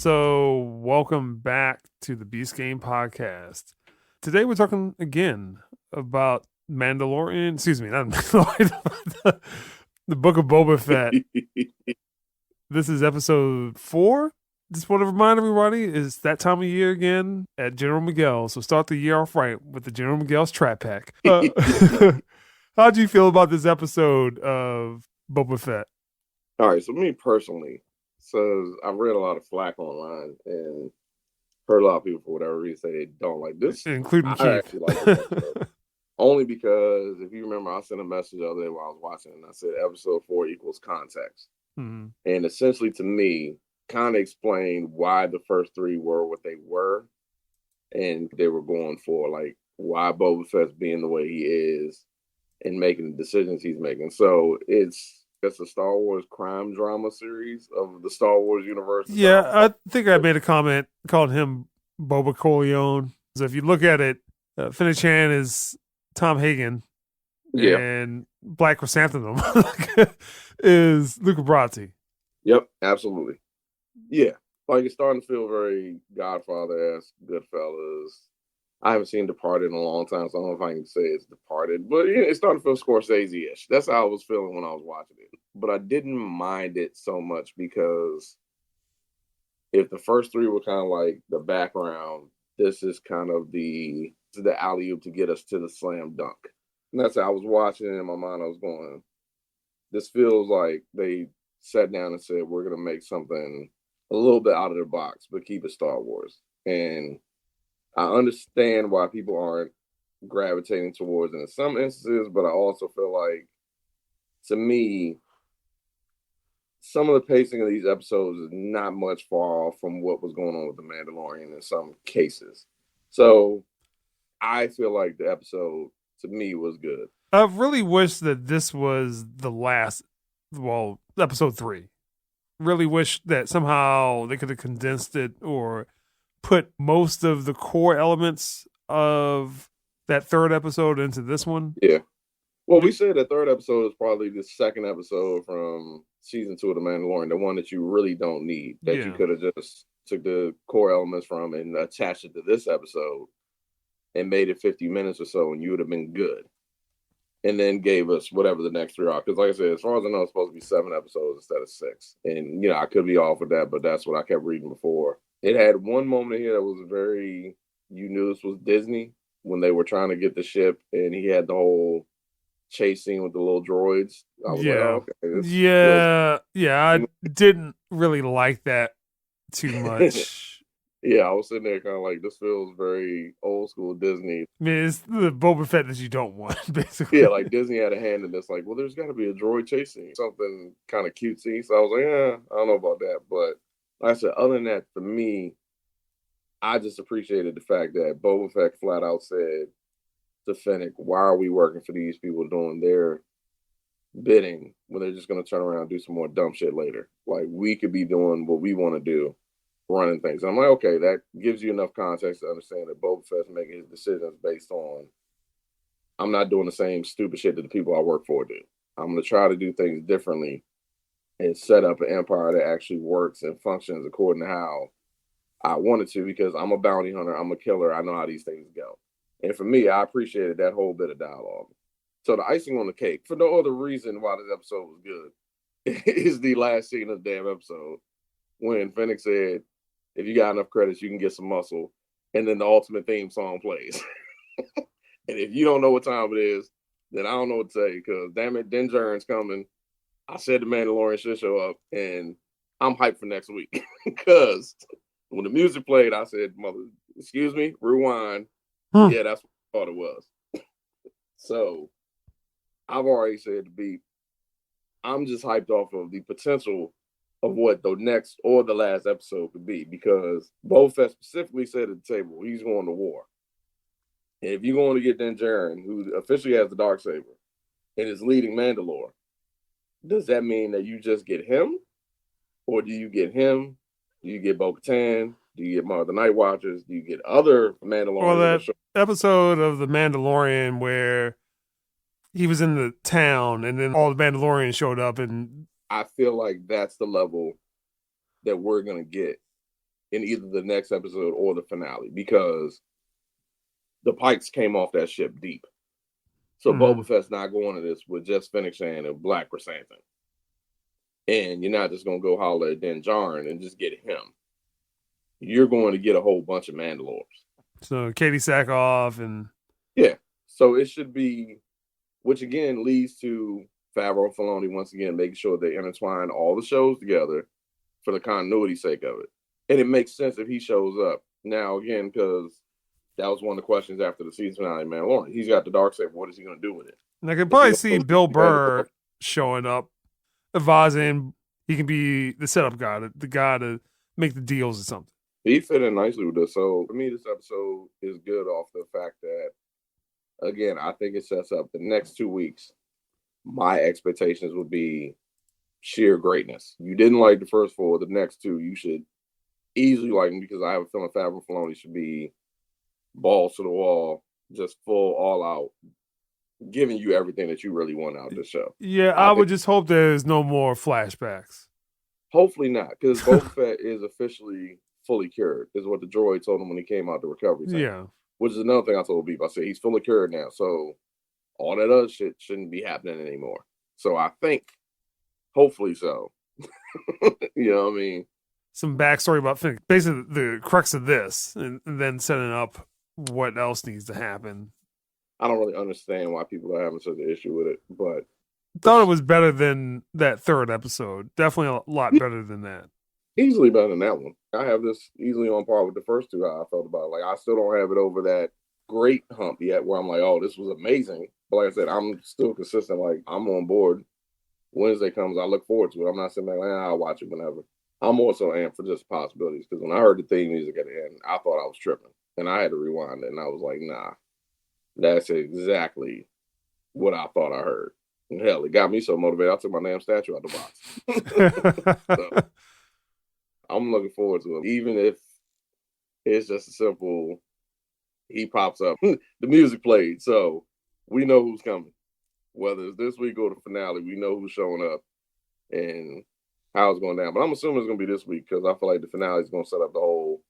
So, welcome back to the Beast Game podcast. Today, we're talking again about Mandalorian. Excuse me, not Mandalorian. The Book of Boba Fett. This is episode 4. Just want to remind everybody, it's that time of year again at General Miguel. So start the year off right with the General Miguel's Trap Pack. How'd you feel about this episode of Boba Fett? All right, so me personally, so I've read a lot of flack online and heard a lot of people for whatever reason say they don't like this. Including I Keith. actually like this episode. Only because if you remember, I sent a message the other day while I was watching, and I said episode 4 equals context. Mm-hmm. And essentially, to me, kind of explained why the first 3 were what they were, and they were going for like why Boba Fett's being the way he is and making the decisions he's making. So it's a Star Wars crime drama series of the Star Wars universe. Yeah, I think I made a comment calling him Boba Corleone. So if you look at it, Finn Chan is Tom Hagen, and Black Chrysanthemum is Luca Brasi. Yep, absolutely. Yeah, like it's starting to feel very Godfather-esque, Goodfellas. I haven't seen Departed in a long time, so I don't know if I can say it's Departed, but it's starting to feel Scorsese-ish. That's how I was feeling when I was watching it. But I didn't mind it so much because if the first 3 were kind of like the background, this is kind of the alley-oop to get us to the slam dunk. And that's how I was watching it in my mind. I was going, this feels like they sat down and said, we're going to make something a little bit out of the box, but keep it Star Wars. And I understand why people aren't gravitating towards it in some instances, but I also feel like, to me, some of the pacing of these episodes is not much far off from what was going on with The Mandalorian in some cases. So I feel like the episode, to me, was good. I really wish that this was the last, episode 3. Really wish that somehow they could have condensed it or put most of the core elements of that 3rd episode into this one. Yeah. Well, we said the 3rd episode is probably the 2nd episode from season 2 of The Mandalorian, the one that you really don't need, that you could have just took the core elements from and attached it to this episode and made it 50 minutes or so, and you would have been good. And then gave us whatever the next 3 are. Because like I said, as far as I know, it's supposed to be 7 episodes instead of 6. And, I could be off with that, but that's what I kept reading before. It had one moment here that was you knew this was Disney, when they were trying to get the ship, and he had the whole chase scene with the little droids. I was like, oh, okay. I didn't really like that too much. Yeah, I was sitting there kind of like, this feels very old school Disney. I mean, it's the Boba Fett that you don't want, basically. Yeah, like Disney had a hand in this. Like, well, there's got to be a droid chasing something kind of cutesy. So I was like, I don't know about that. But like I said, other than that, for me, I just appreciated the fact that Boba Fett flat out said to Fennec, why are we working for these people doing their bidding when they're just going to turn around and do some more dumb shit later? Like, we could be doing what we want to do, running things. And I'm like, okay, that gives you enough context to understand that Boba Fett's making his decisions based on, I'm not doing the same stupid shit that the people I work for do. I'm going to try to do things differently and set up an empire that actually works and functions according to how I wanted to, because I'm a bounty hunter, I'm a killer, I know how these things go. And for me, I appreciated that whole bit of dialogue. So the icing on the cake, for no other reason why this episode was good, is the last scene of the damn episode when Fennec said, if you got enough credits, you can get some muscle. And then the ultimate theme song plays. And if you don't know what time it is, then I don't know what to say, because damn it, Din Djarin's coming. I said the Mandalorian should show up, and I'm hyped for next week. Because when the music played, I said, mother, excuse me, rewind. Yeah, that's what I thought it was. So I've already said the beat. I'm just hyped off of the potential of what the next or the last episode could be, because Boba Fett specifically said at the table, he's going to war. And if you're going to get Din Djarin, who officially has the Darksaber and is leading Mandalore, does that mean that you just get him? Or do you get him? Do you get Bo-Katan? Do you get one of the Night Watchers? Do you get other Mandalorians? Well, that episode of The Mandalorian where he was in the town and then all the Mandalorians showed up, and I feel like that's the level that we're going to get in either the next episode or the finale because the Pikes came off that ship deep. So Boba Fett's not going to this with just Fennec Shand and Black Chrysanthemum. And you're not just going to go holler at Din Djarin and just get him. You're going to get a whole bunch of Mandalores. So Katie Sackhoff and... Yeah. So it should be, which again leads to Favreau Filoni once again making sure they intertwine all the shows together for the continuity sake of it. And it makes sense if he shows up. Now, again, because that was one of the questions after the season finale, Mandalorian. He's got the Darksaber. What is he going to do with it? And I could probably see Bill Burr showing up, advising he can be the setup guy, the guy to make the deals or something. He fit in nicely with this. So, for me, this episode is good off the fact that, again, I think it sets up the next 2 weeks. My expectations would be sheer greatness. You didn't like the first 4, the next 2, you should easily like them because I have a feeling Favreau Filoni should be balls to the wall, just full all out, giving you everything that you really want out of the show. Yeah, I would just hope there's no more flashbacks. Hopefully not, because Boba Fett is officially fully cured, is what the droid told him when he came out the recovery center. Yeah. Which is another thing I told Beef. I said he's fully cured now, so all that other shit shouldn't be happening anymore. So I think, hopefully so. You know what I mean? Some backstory about Fennec. Basically, the crux of this, and then setting up what else needs to happen. I don't really understand why people are having such an issue with it, but thought it was better than that third episode. Definitely a lot better than that. Easily better than that one. I have this easily on par with the first 2 how I felt about it. Like, I still don't have it over that great hump yet where I'm like, oh, this was amazing. But like I said, I'm still consistent. Like, I'm on board. Wednesday comes, I look forward to it. I'm not sitting there like, I'll watch it whenever. I'm also amped for just possibilities because when I heard the theme music at the end, I thought I was tripping. And I had to rewind it, and I was like, nah, that's exactly what I thought I heard. And hell, it got me so motivated, I took my damn statue out the box. So, I'm looking forward to it. Even if it's just a simple, he pops up, the music played, so we know who's coming. Whether it's this week or the finale, we know who's showing up and how it's going down. But I'm assuming it's going to be this week because I feel like the finale is going to set up the whole,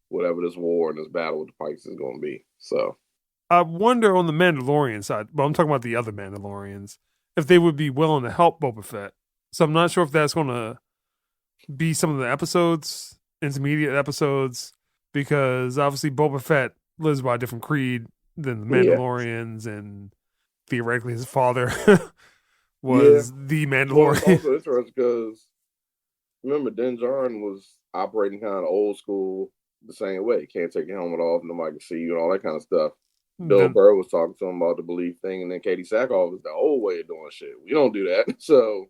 whatever this war and this battle with the Pikes is going to be. So I wonder on the Mandalorian side, but I'm talking about the other Mandalorians, if they would be willing to help Boba Fett. So I'm not sure if that's going to be some of the episodes, intermediate episodes, because obviously Boba Fett lives by a different creed than the Mandalorians, and theoretically his father was the Mandalorian. Well, it's also interesting because remember, Din Djarin was operating kind of old school the same way. Can't take your helmet off, nobody can see you, and all that kind of stuff. Bill Burr was talking to him about the belief thing, and then Katie Sackhoff is the old way of doing shit. We don't do that. So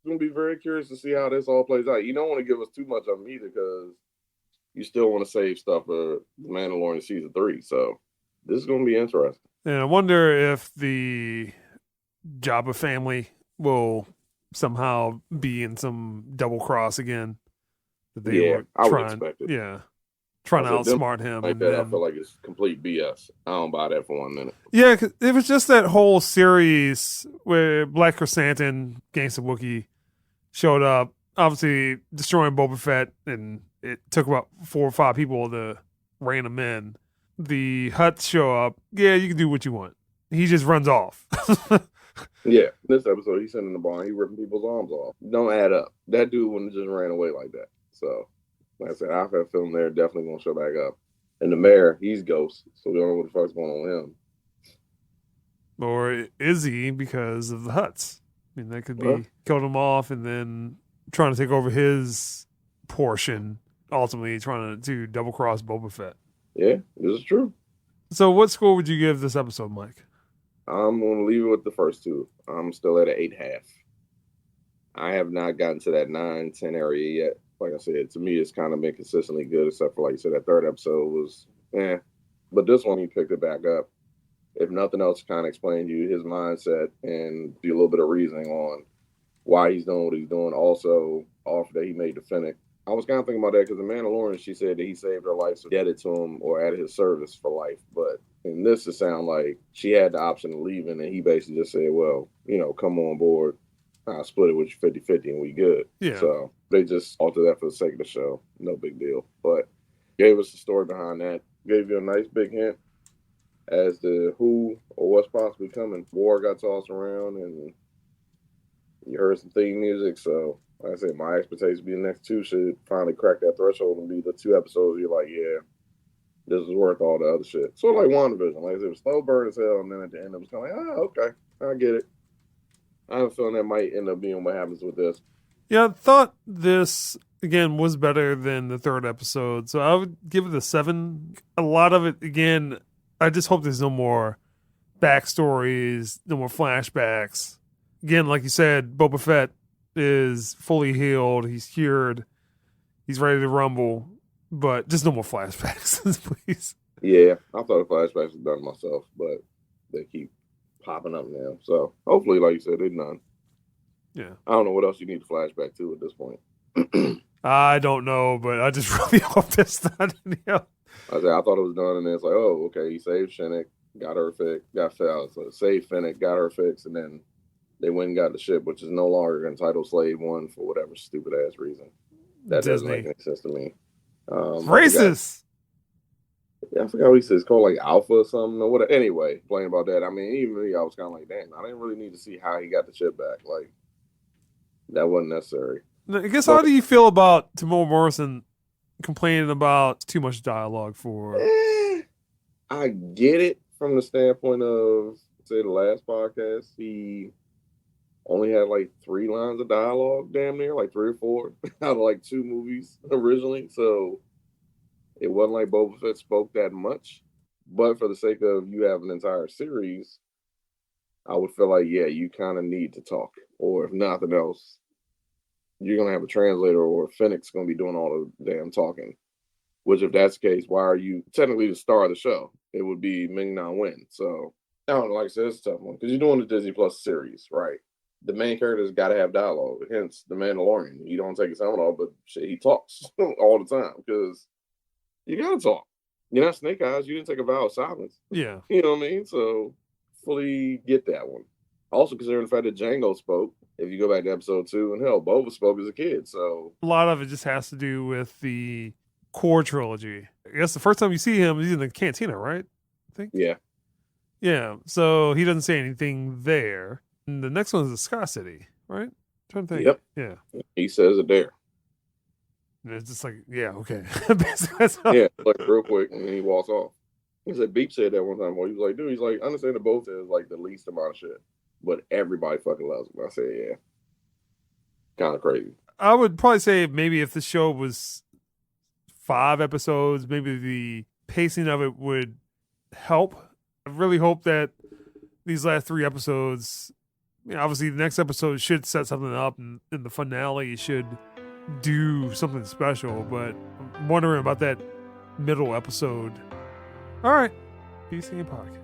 I'm going to be very curious to see how this all plays out. You don't want to give us too much of them either because you still want to save stuff for The Mandalorian Season 3. So this is going to be interesting. And I wonder if the Jabba family will somehow be in some double cross again. That they were I would expect it. Yeah. Trying to outsmart him. Like that, I feel like it's complete BS. I don't buy that for 1 minute. Yeah, cause it was just that whole series where Black Chrysanthemum, Gangsta Wookiee, showed up, obviously destroying Boba Fett, and it took about 4 or 5 people to rein him in. The Hutts show up. Yeah, you can do what you want. He just runs off. Yeah, this episode, he's sitting in the barn, he ripping people's arms off. Don't add up. That dude wouldn't have just ran away like that. So, like I said, I have a feeling they're definitely going to show back up. And the mayor, he's ghost, so we don't know what the fuck's going on with him. Or is he because of the Hutts? I mean, that could be killed him off and then trying to take over his portion, ultimately trying to double-cross Boba Fett. Yeah, this is true. So what score would you give this episode, Mike? I'm going to leave it with the first 2. I'm still at an 8.5. I have not gotten to that 9, 10 area yet. Like I said, to me, it's kind of been consistently good, except for, like you said, that third episode was But this one, he picked it back up. If nothing else, kind of explained to you his mindset and do a little bit of reasoning on why he's doing what he's doing. Also, offer that he made to Fennec. I was kind of thinking about that because the Mandalorian, she said that he saved her life, so indebted to him or at his service for life. But in this, it sounds like she had the option of leaving, and he basically just said, well, come on board. I'll split it with you 50-50 and we good. Yeah. So they just altered that for the sake of the show. No big deal. But gave us the story behind that. Gave you a nice big hint as to who or what's possibly coming. War got tossed around and you heard some theme music. So like I said, my expectations be the next two should finally crack that threshold and be the 2 episodes you're like, yeah, this is worth all the other shit. Sort of like WandaVision. Like it was slow burn as hell, and then at the end it was kind of like, oh, okay, I get it. I have a feeling that might end up being what happens with this. Yeah, I thought this, again, was better than the 3rd episode. So I would give it a 7. A lot of it, again, I just hope there's no more backstories, no more flashbacks. Again, like you said, Boba Fett is fully healed. He's cured. He's ready to rumble. But just no more flashbacks, please. Yeah, I thought the flashbacks were done myself, but they keep popping up now. So hopefully, like you said, they're done. Yeah. I don't know what else you need to flashback to at this point. I don't know, but I just really hope there's not any else. I thought it was done, and then it's like, oh, okay, he saved Shinnick, got her fixed, saved Finnick, got her fixed, and then they went and got the ship, which is no longer entitled Slave 1 for whatever stupid ass reason. That doesn't make any sense to me. Racist. I forgot what he says. It's called like Alpha or something or whatever. Anyway, playing about that. I mean, even me, I was kind of like, damn, I didn't really need to see how he got the ship back. Like, that wasn't necessary. I guess, how do you feel about Tamora Morrison complaining about too much dialogue for? I get it from the standpoint of, say, the last podcast. He only had like 3 lines of dialogue, damn near, like 3 or 4 out of like 2 movies originally. So it wasn't like Boba Fett spoke that much. But for the sake of you have an entire series, I would feel like, yeah, you kind of need to talk. Or if nothing else, you're going to have a translator or Finnick's going to be doing all the damn talking. Which, if that's the case, why are you technically the star of the show? It would be Ming-Na Wen. So, I don't know, like I said, it's a tough one. Because you're doing the Disney Plus series, right? The main character's got to have dialogue. Hence, the Mandalorian. You don't take his helmet off, but shit, he talks all the time. Because you got to talk. You're not Snake Eyes. You didn't take a vow of silence. Yeah. You know what I mean? So, fully get that one. Also, considering the fact that Django spoke, if you go back to episode 2, and hell, Boba spoke as a kid. So, a lot of it just has to do with the core trilogy. I guess the first time you see him, he's in the cantina, right? I think. Yeah. Yeah. So he doesn't say anything there. And the next one is the Sky City, right? I'm trying to think. Yep. Yeah. He says it there. And it's just like, yeah, okay. Yeah, like real quick, and then he walks off. He said, Beep said that one time. Well, he was like, dude, he's like, I understand that both is like the least amount of shit, but everybody fucking loves him. I said, yeah. Kind of crazy. I would probably say maybe if the show was 5 episodes, maybe the pacing of it would help. I really hope that these last 3 episodes, obviously the next episode should set something up, and the finale should do something special, but I'm wondering about that middle episode. All right. Peace and Podcast.